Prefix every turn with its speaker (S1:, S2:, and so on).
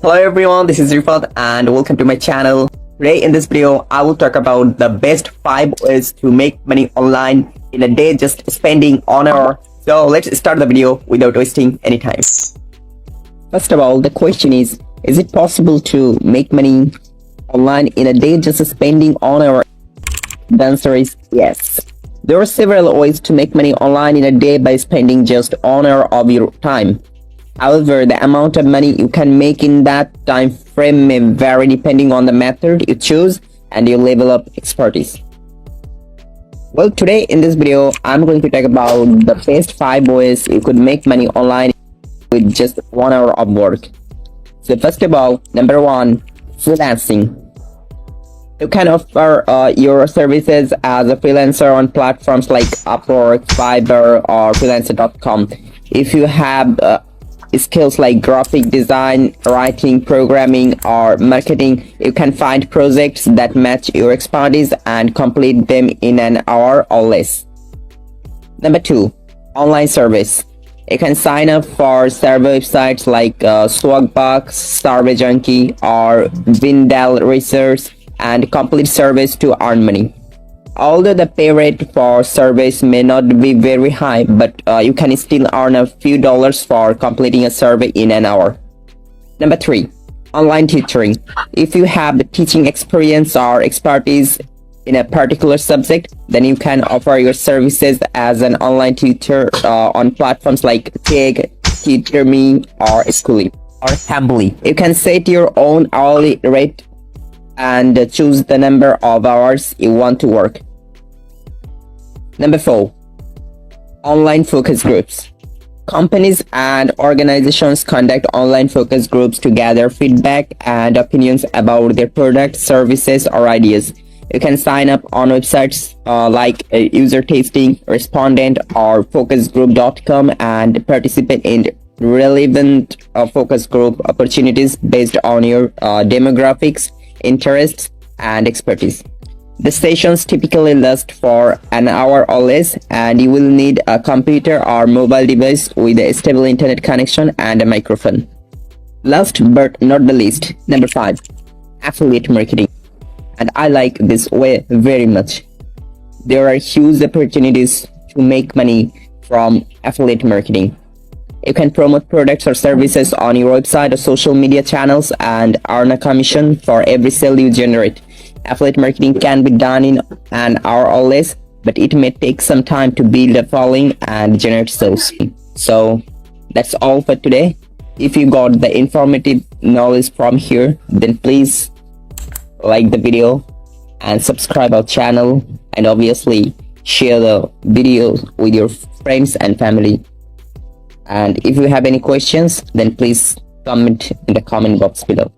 S1: Hello everyone, this is Rifat and welcome to my channel. Today in this video, I will talk about the best 5 ways to make money online in a day just spending 1 hour. So let's start the video without wasting any time. First of all, the question is it possible to make money online in a day just spending 1 hour? The answer is yes. There are several ways to make money online in a day by spending just 1 hour of your time. However, the amount of money you can make in that time frame may vary depending on the method you choose and your level of expertise. Well, today in this video, I'm going to talk about the best 5 ways you could make money online with just 1 hour of work. So first of all, number 1, freelancing. You can offer your services as a freelancer on platforms like Upwork, Fiverr, or freelancer.com. If you have skills like graphic design, writing, programming, or marketing, you can find projects that match your expertise and complete them in an hour or less. Number 2, online service. You can sign up for survey websites like Swagbucks, Survey Junkie, or Vindel Research and complete surveys to earn money. Although the pay rate for surveys may not be very high, but you can still earn a few dollars for completing a survey in an hour. Number 3, online tutoring. If you have the teaching experience or expertise in a particular subject, then you can offer your services as an online tutor on platforms like Take, TutorMe, or Schooly, or Cambly. You can set your own hourly rate and choose the number of hours you want to work. Number 4, online focus groups. Companies and organizations conduct online focus groups to gather feedback and opinions about their products, services, or ideas. You can sign up on websites like User Tasting, Respondent, or focusgroup.com and participate in relevant focus group opportunities based on your demographics, interests, and expertise. The sessions typically last for an hour or less, and you will need a computer or mobile device with a stable internet connection and a microphone. Last but not the least, number 5, affiliate marketing. And I like this way very much. There are huge opportunities to make money from affiliate marketing. You can promote products or services on your website or social media channels and earn a commission for every sale you generate. Affiliate marketing can be done in an hour or less, but it may take some time to build a following and generate sales. So that's all for today. If you got the informative knowledge from here, then please like the video and subscribe our channel, and obviously share the video with your friends and family. And if you have any questions, then please comment in the comment box below.